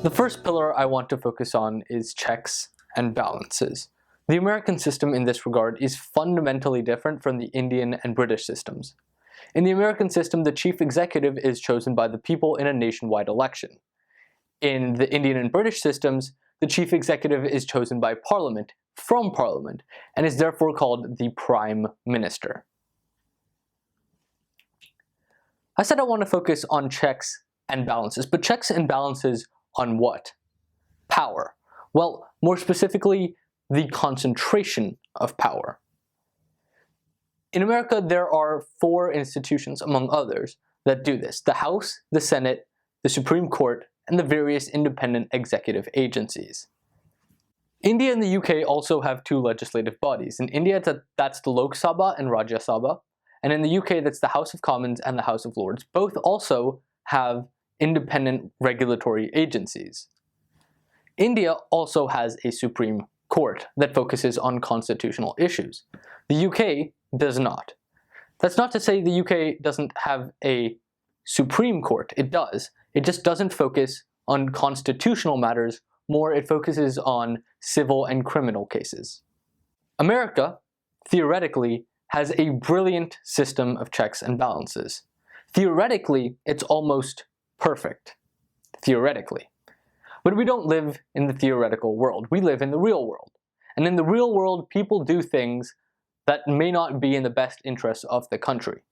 The first pillar I want to focus on is checks and balances. The American system in this regard is fundamentally different from the Indian and British systems. In the American system, the chief executive is chosen by the people in a nationwide election. In the Indian and British systems, the chief executive is chosen by Parliament, from Parliament, and is therefore called the Prime Minister. I said I want to focus on checks and balances, but checks and balances on what? Power. Well, more specifically, the concentration of power. In America, there are 4 institutions, among others, that do this: the House, the Senate, the Supreme Court, and the various independent executive agencies. India and the UK also have 2 legislative bodies. In India, that's the Lok Sabha and Rajya Sabha, and in the UK, that's the House of Commons and the House of Lords. Both also have independent regulatory agencies. India also has a Supreme Court that focuses on constitutional issues. The UK does not. That's not to say the UK doesn't have a Supreme Court. It does. It just doesn't focus on constitutional matters. More, it focuses on civil and criminal cases. America, theoretically, has a brilliant system of checks and balances. Theoretically, it's almost perfect. Theoretically. But we don't live in the theoretical world. We live in the real world. And in the real world, people do things that may not be in the best interests of the country.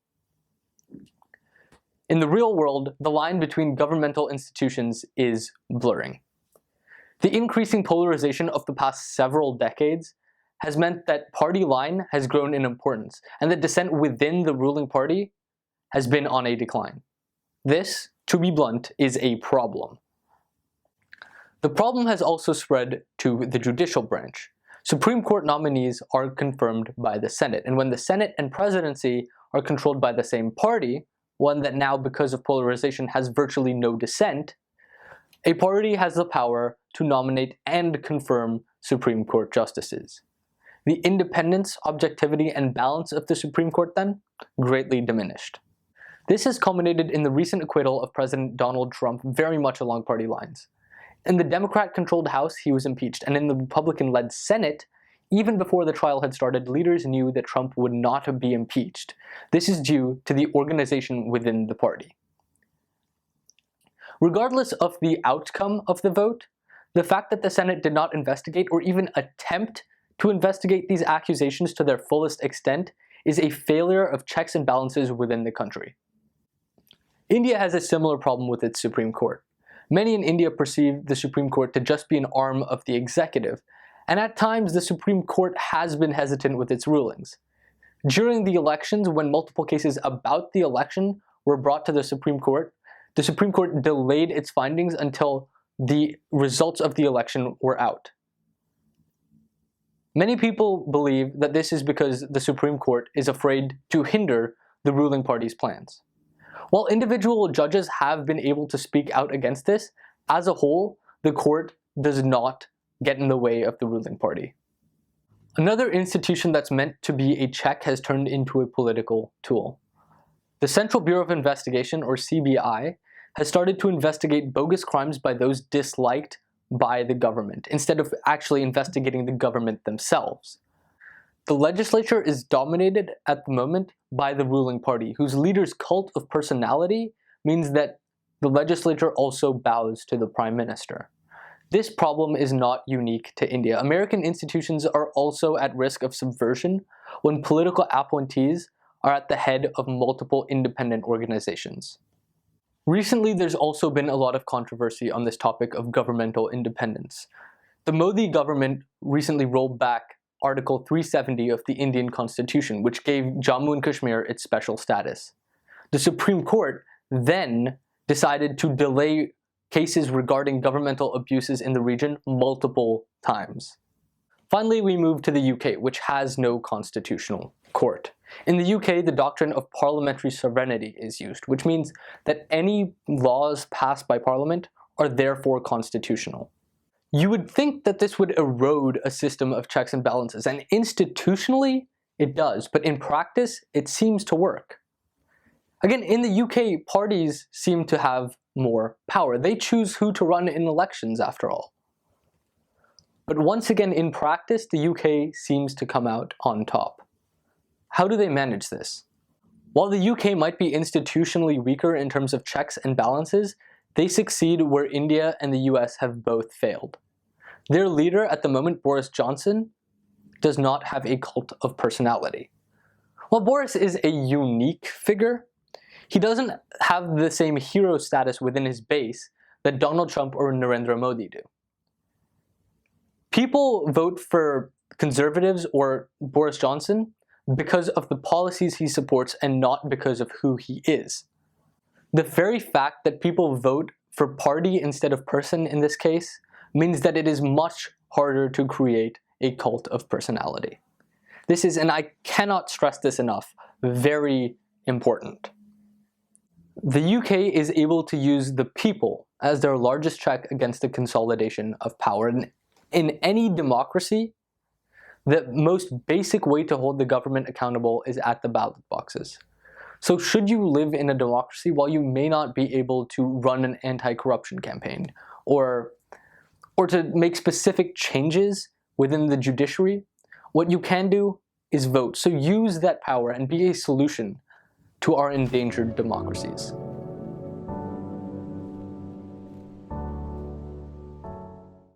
In the real world, the line between governmental institutions is blurring. The increasing polarization of the past several decades has meant that party line has grown in importance, and that dissent within the ruling party has been on a decline. This, to be blunt, is a problem. The problem has also spread to the judicial branch. Supreme Court nominees are confirmed by the Senate, and when the Senate and presidency are controlled by the same party, one that now, because of polarization, has virtually no dissent, a party has the power to nominate and confirm Supreme Court justices. The independence, objectivity, and balance of the Supreme Court, then, greatly diminished. This has culminated in the recent acquittal of President Donald Trump very much along party lines. In the Democrat-controlled House, he was impeached, and in the Republican-led Senate, even before the trial had started, leaders knew that Trump would not be impeached. This is due to the organization within the party. Regardless of the outcome of the vote, the fact that the Senate did not investigate or even attempt to investigate these accusations to their fullest extent is a failure of checks and balances within the country. India has a similar problem with its Supreme Court. Many in India perceive the Supreme Court to just be an arm of the executive, and at times the Supreme Court has been hesitant with its rulings. During the elections, when multiple cases about the election were brought to the Supreme Court delayed its findings until the results of the election were out. Many people believe that this is because the Supreme Court is afraid to hinder the ruling party's plans. While individual judges have been able to speak out against this, as a whole, the court does not get in the way of the ruling party. Another institution that's meant to be a check has turned into a political tool. The Central Bureau of Investigation, or CBI, has started to investigate bogus crimes by those disliked by the government, instead of actually investigating the government themselves. The legislature is dominated at the moment by the ruling party, whose leader's cult of personality means that the legislature also bows to the Prime Minister. This problem is not unique to India. American institutions are also at risk of subversion when political appointees are at the head of multiple independent organizations. Recently, there's also been a lot of controversy on this topic of governmental independence. The Modi government recently rolled back Article 370 of the Indian Constitution, which gave Jammu and Kashmir its special status. The Supreme Court then decided to delay cases regarding governmental abuses in the region multiple times. Finally, we move to the UK, which has no constitutional court. In the UK, the doctrine of parliamentary sovereignty is used, which means that any laws passed by Parliament are therefore constitutional. You would think that this would erode a system of checks and balances, and institutionally, it does, but in practice, it seems to work. Again, in the UK, parties seem to have more power. They choose who to run in elections, after all. But once again, in practice, the UK seems to come out on top. How do they manage this? While the UK might be institutionally weaker in terms of checks and balances, they succeed where India and the US have both failed. Their leader at the moment, Boris Johnson, does not have a cult of personality. While Boris is a unique figure, he doesn't have the same hero status within his base that Donald Trump or Narendra Modi do. People vote for conservatives or Boris Johnson because of the policies he supports and not because of who he is. The very fact that people vote for party instead of person in this case means that it is much harder to create a cult of personality. This is, and I cannot stress this enough, very important. The UK is able to use the people as their largest check against the consolidation of power. And in any democracy, the most basic way to hold the government accountable is at the ballot boxes. So should you live in a democracy, while you may not be able to run an anti-corruption campaign or to make specific changes within the judiciary, what you can do is vote. So use that power and be a solution to our endangered democracies.